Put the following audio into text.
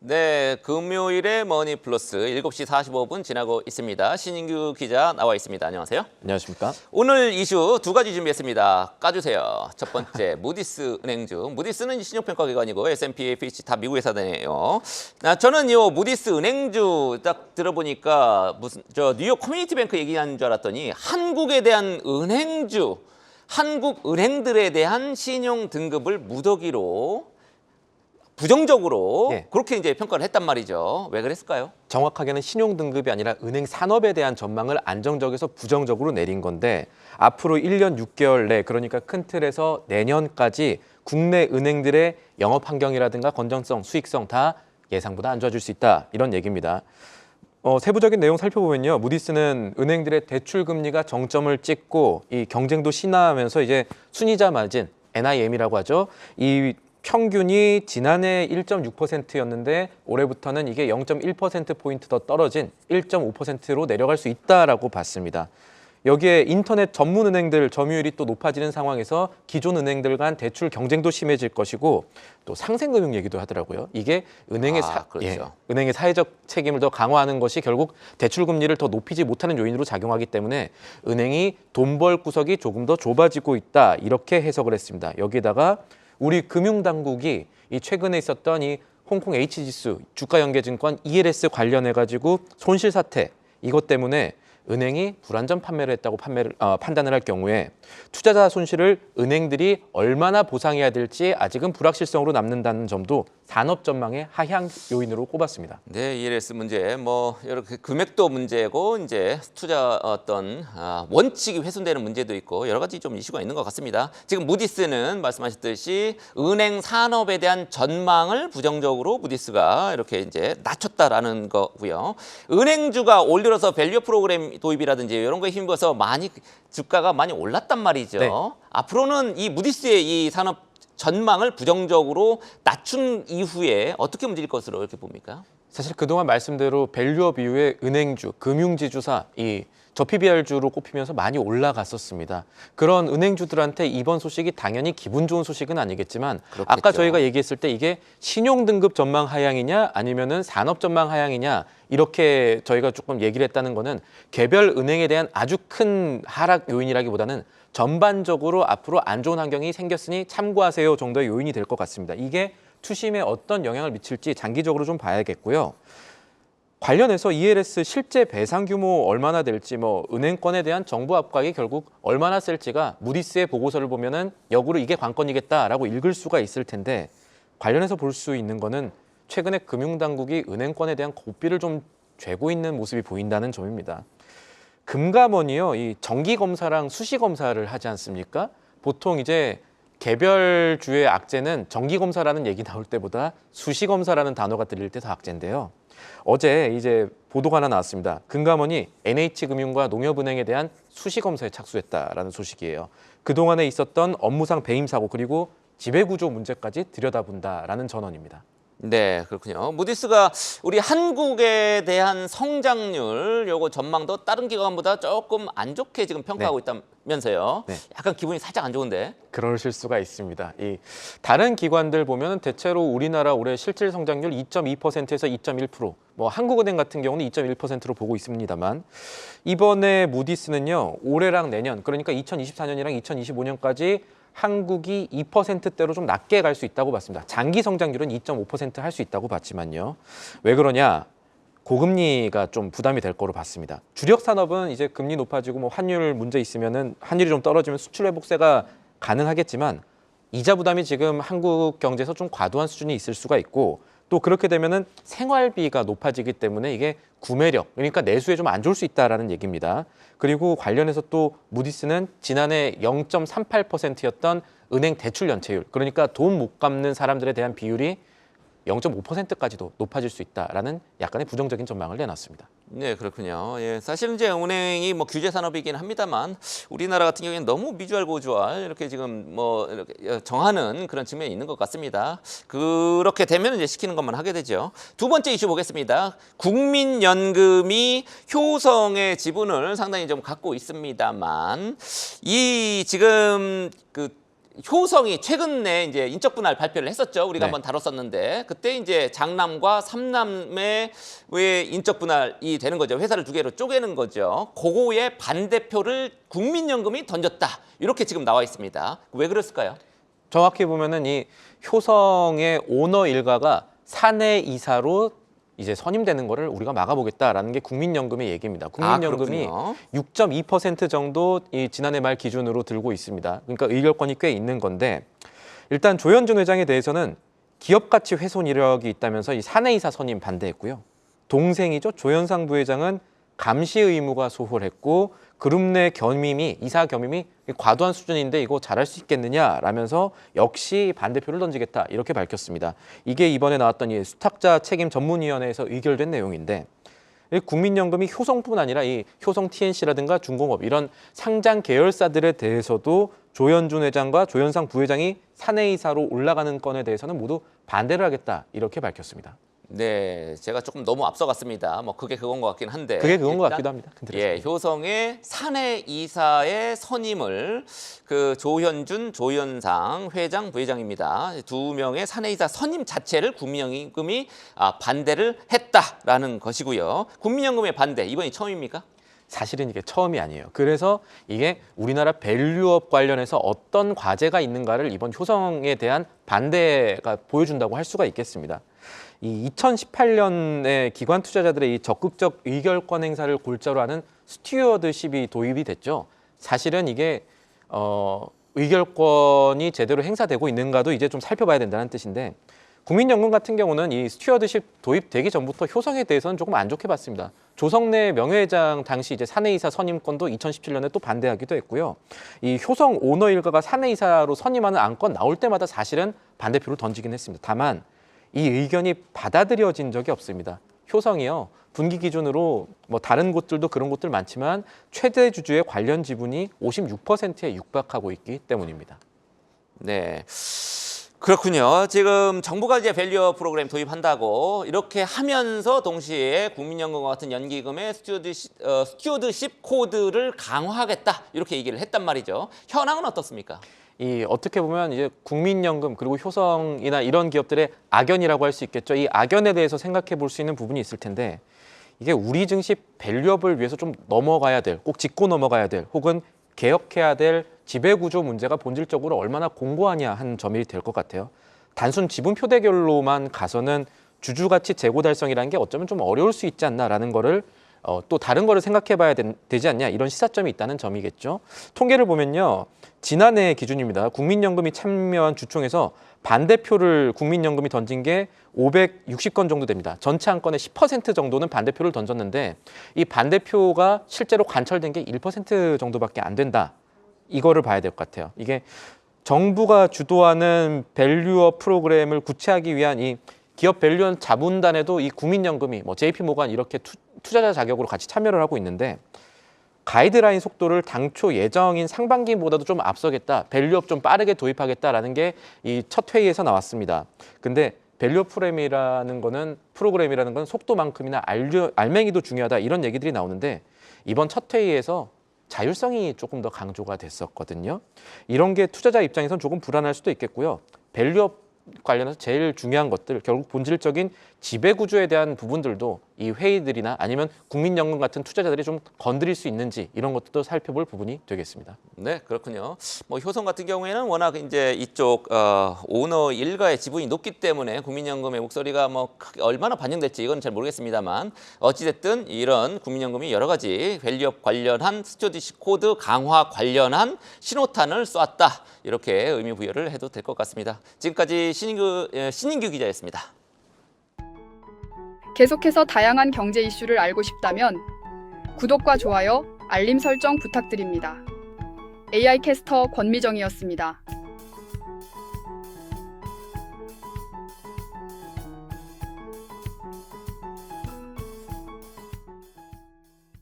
네, 금요일에 머니플러스 7시 45분 지나고 있습니다. 신인규 기자 나와 있습니다. 안녕하세요. 안녕하십니까? 오늘 이슈 두 가지 준비했습니다. 까주세요. 첫 번째, 무디스 은행주. 무디스는 신용평가기관이고 S&P, Fitch 다 미국 회사네요. 저는 이 무디스 은행주 딱 들어보니까 무슨 뉴욕 커뮤니티 뱅크 얘기하는 줄 알았더니 한국에 대한 은행주, 한국 은행들에 대한 신용 등급을 무더기로 부정적으로 예. 그렇게 이제 평가를 했단 말이죠. 왜 그랬을까요? 정확하게는 신용 등급이 아니라 은행 산업에 대한 전망을 안정적에서 부정적으로 내린 건데 앞으로 1년 6개월 내 그러니까 큰 틀에서 내년까지 국내 은행들의 영업 환경이라든가 건전성, 수익성 다 예상보다 안 좋아질 수 있다. 이런 얘기입니다. 세부적인 내용 살펴보면요. 무디스는 은행들의 대출 금리가 정점을 찍고 이 경쟁도 심화하면서 이제 순이자 마진, NIM이라고 하죠. 이 평균이 지난해 1.6%였는데 올해부터는 이게 0.1%포인트 더 떨어진 1.5%로 내려갈 수 있다라고 봤습니다. 여기에 인터넷 전문 은행들 점유율이 또 높아지는 상황에서 기존 은행들 간 대출 경쟁도 심해질 것이고 또 상생금융 얘기도 하더라고요. 이게 은행의, 그렇죠. 은행의 사회적 책임을 더 강화하는 것이 결국 대출 금리를 더 높이지 못하는 요인으로 작용하기 때문에 은행이 돈 벌 구석이 조금 더 좁아지고 있다. 이렇게 해석을 했습니다. 여기에다가 우리 금융당국이 이 최근에 있었던 이 홍콩 H지수 주가연계증권 ELS 관련해 가지고 손실 사태 이것 때문에 은행이 불안전 판매를 했다고 판단을 할 경우에 투자자 손실을 은행들이 얼마나 보상해야 될지 아직은 불확실성으로 남는다는 점도 산업 전망의 하향 요인으로 꼽았습니다. 네, ELS 문제, 뭐 이렇게 금액도 문제고 이제 투자 어떤 원칙이 훼손되는 문제도 있고 여러 가지 좀 이슈가 있는 것 같습니다. 지금 무디스는 말씀하셨듯이 은행 산업에 대한 전망을 부정적으로 무디스가 이렇게 이제 낮췄다라는 거고요. 은행주가 올 들어서 밸류 프로그램 도입이라든지 이런 거에 힘입어서 많이 주가가 많이 올랐단 말이죠. 네. 앞으로는 이 무디스의 이 산업 전망을 부정적으로 낮춘 이후에 어떻게 움직일 것으로 이렇게 봅니까? 사실 그동안 말씀대로 밸류업 이후에 은행주, 금융지주사, 이 저PBR주로 꼽히면서 많이 올라갔었습니다. 그런 은행주들한테 이번 소식이 당연히 기분 좋은 소식은 아니겠지만 그렇겠죠. 아까 저희가 얘기했을 때 이게 신용등급 전망 하향이냐 아니면은 산업 전망 하향이냐 이렇게 저희가 조금 얘기를 했다는 거는 개별 은행에 대한 아주 큰 하락 요인이라기보다는 전반적으로 앞으로 안 좋은 환경이 생겼으니 참고하세요 정도의 요인이 될 것 같습니다. 이게 투심에 어떤 영향을 미칠지 장기적으로 좀 봐야겠고요. 관련해서 ELS 실제 배상 규모 얼마나 될지 은행권에 대한 정부 압박이 결국 얼마나 셀지가 무디스의 보고서를 보면은 역으로 이게 관건이겠다라고 읽을 수가 있을 텐데 관련해서 볼 수 있는 거는 최근에 금융당국이 은행권에 대한 고삐를 좀 죄고 있는 모습이 보인다는 점입니다. 금감원이요, 이 정기 검사랑 수시 검사를 하지 않습니까? 보통 이제 개별주의 악재는 정기 검사라는 얘기 나올 때보다 수시 검사라는 단어가 들릴 때 더 악재인데요. 어제 이제 보도가 하나 나왔습니다. 금감원이 NH금융과 농협은행에 대한 수시 검사에 착수했다라는 소식이에요. 그동안에 있었던 업무상 배임 사고 그리고 지배구조 문제까지 들여다본다라는 전언입니다. 네, 그렇군요. 무디스가 우리 한국에 대한 성장률 요거 전망도 다른 기관보다 조금 안 좋게 지금 평가하고 있다면서요. 네. 약간 기분이 살짝 안 좋은데. 그러실 수가 있습니다. 이 다른 기관들 보면 대체로 우리나라 올해 실질 성장률 2.2%에서 2.1%, 한국은행 같은 경우는 2.1%로 보고 있습니다만 이번에 무디스는요 올해랑 내년 그러니까 2024년이랑 2025년까지 한국이 2%대로 좀 낮게 갈 수 있다고 봤습니다. 장기 성장률은 2.5% 할 수 있다고 봤지만요. 왜 그러냐? 고금리가 좀 부담이 될 거로 봤습니다. 주력 산업은 이제 금리 높아지고 환율 문제 있으면은 환율이 좀 떨어지면 수출 회복세가 가능하겠지만 이자 부담이 지금 한국 경제에서 좀 과도한 수준이 있을 수가 있고 또 그렇게 되면은 생활비가 높아지기 때문에 이게 구매력, 그러니까 내수에 좀 안 좋을 수 있다라는 얘기입니다. 그리고 관련해서 또 무디스는 지난해 0.38%였던 은행 대출 연체율, 그러니까 돈 못 갚는 사람들에 대한 비율이 0.5%까지도 높아질 수 있다라는 약간의 부정적인 전망을 내놨습니다. 네, 그렇군요. 예, 사실은 이제 은행이 규제 산업이긴 합니다만 우리나라 같은 경우에는 너무 미주알 고주알 이렇게 지금 이렇게 정하는 그런 측면이 있는 것 같습니다. 그렇게 되면 이제 시키는 것만 하게 되죠. 두 번째 이슈 보겠습니다. 국민연금이 효성의 지분을 상당히 좀 갖고 있습니다만 이 지금 효성이 최근에 이제 인적 분할 발표를 했었죠. 우리가 네. 한번 다뤘었는데 그때 이제 장남과 삼남의 왜 인적 분할이 되는 거죠. 회사를 두 개로 쪼개는 거죠. 그거에 반대표를 국민연금이 던졌다. 이렇게 지금 나와 있습니다. 왜 그랬을까요? 정확히 보면은 이 효성의 오너 일가가 사내 이사로 이제 선임되는 거를 우리가 막아보겠다라는 게 국민연금의 얘기입니다. 국민연금이 그렇군요. 6.2% 정도 이 지난해 말 기준으로 들고 있습니다. 그러니까 의결권이 꽤 있는 건데 일단 조현준 회장에 대해서는 기업 가치 훼손 이력이 있다면서 이 사내이사 선임 반대했고요. 동생이죠. 조현상 부회장은 감시 의무가 소홀했고 그룹 내 겸임이 이사 겸임이 과도한 수준인데 이거 잘할 수 있겠느냐라면서 역시 반대표를 던지겠다 이렇게 밝혔습니다. 이게 이번에 나왔던 이 수탁자 책임 전문위원회에서 의결된 내용인데 국민연금이 효성뿐 아니라 이 효성 TNC라든가 중공업 이런 상장 계열사들에 대해서도 조현준 회장과 조현상 부회장이 사내이사로 올라가는 건에 대해서는 모두 반대를 하겠다 이렇게 밝혔습니다. 네, 제가 조금 너무 앞서갔습니다. 뭐 그게 그건 것 같긴 한데. 그게 그건 것 일단, 같기도 합니다. 예, 효성의 사내 이사의 선임을 그 조현준, 조현상 회장, 부회장입니다. 두 명의 사내 이사 선임 자체를 국민연금이 반대를 했다라는 것이고요. 국민연금의 반대 이번이 처음입니까? 사실은 이게 처음이 아니에요. 그래서 이게 우리나라 밸류업 관련해서 어떤 과제가 있는가를 이번 효성에 대한 반대가 보여준다고 할 수가 있겠습니다. 이 2018년에 기관 투자자들의 이 적극적 의결권 행사를 골자로 하는 스튜어드십이 도입이 됐죠. 사실은 이게 의결권이 제대로 행사되고 있는가도 이제 좀 살펴봐야 된다는 뜻인데 국민연금 같은 경우는 이 스튜어드십 도입되기 전부터 효성에 대해서는 조금 안 좋게 봤습니다. 조성래 명예회장 당시 이제 사내이사 선임권도 2017년에 또 반대하기도 했고요. 이 효성 오너 일가가 사내이사로 선임하는 안건 나올 때마다 사실은 반대표를 던지긴 했습니다. 다만 이 의견이 받아들여진 적이 없습니다. 효성이요. 분기 기준으로 뭐 다른 곳들도 그런 곳들 많지만 최대 주주의 관련 지분이 56%에 육박하고 있기 때문입니다. 네. 그렇군요. 지금 정부가 이제 밸류업 프로그램 도입한다고 이렇게 하면서 동시에 국민연금과 같은 연기금의 스튜어드십 코드를 강화하겠다 이렇게 얘기를 했단 말이죠. 현황은 어떻습니까? 이 어떻게 보면 이제 국민연금 그리고 효성이나 이런 기업들의 악연이라고 할 수 있겠죠. 이 악연에 대해서 생각해 볼 수 있는 부분이 있을 텐데 이게 우리 증시 밸류업을 위해서 좀 넘어가야 될, 꼭 짚고 넘어가야 될, 혹은 개혁해야 될 지배구조 문제가 본질적으로 얼마나 공고하냐 한 점이 될 것 같아요. 단순 지분 표대결로만 가서는 주주가치 재고 달성이라는 게 어쩌면 좀 어려울 수 있지 않나라는 거를 또 다른 거를 생각해 봐야 되지 않냐 이런 시사점이 있다는 점이겠죠. 통계를 보면요. 지난해 기준입니다. 국민연금이 참여한 주총에서 반대표를 국민연금이 던진 게 560건 정도 됩니다. 전체 안건의 10% 정도는 반대표를 던졌는데 이 반대표가 실제로 관철된 게 1% 정도밖에 안 된다. 이거를 봐야 될 것 같아요. 이게 정부가 주도하는 밸류업 프로그램을 구체하기 위한 이 기업 밸류업 자문단에도 이 국민연금이 뭐 JP모간 이렇게 투자자 자격으로 같이 참여를 하고 있는데 가이드라인 속도를 당초 예정인 상반기보다도 좀 앞서겠다. 밸류업 좀 빠르게 도입하겠다라는 게 이 첫 회의에서 나왔습니다. 근데 밸류업 프로그램이라는 건 속도만큼이나 알맹이도 중요하다 이런 얘기들이 나오는데 이번 첫 회의에서 자율성이 조금 더 강조가 됐었거든요. 이런 게 투자자 입장에선 조금 불안할 수도 있겠고요. 밸류업 관련해서 제일 중요한 것들, 결국 본질적인 지배구조에 대한 부분들도 이 회의들이나 아니면 국민연금 같은 투자자들이 좀 건드릴 수 있는지 이런 것도 살펴볼 부분이 되겠습니다. 네, 그렇군요. 뭐 효성 같은 경우에는 워낙 이제 이쪽 오너 일가의 지분이 높기 때문에 국민연금의 목소리가 뭐 얼마나 반영될지 이건 잘 모르겠습니다만 어찌됐든 이런 국민연금이 여러 가지 밸류업 관련한 스튜어드십 코드 강화 관련한 신호탄을 쐈다 이렇게 의미 부여를 해도 될 것 같습니다. 지금까지 신인규 기자였습니다. 계속해서 다양한 경제 이슈를 알고 싶다면 구독과 좋아요, 알림 설정 부탁드립니다. AI 캐스터 권미정이었습니다.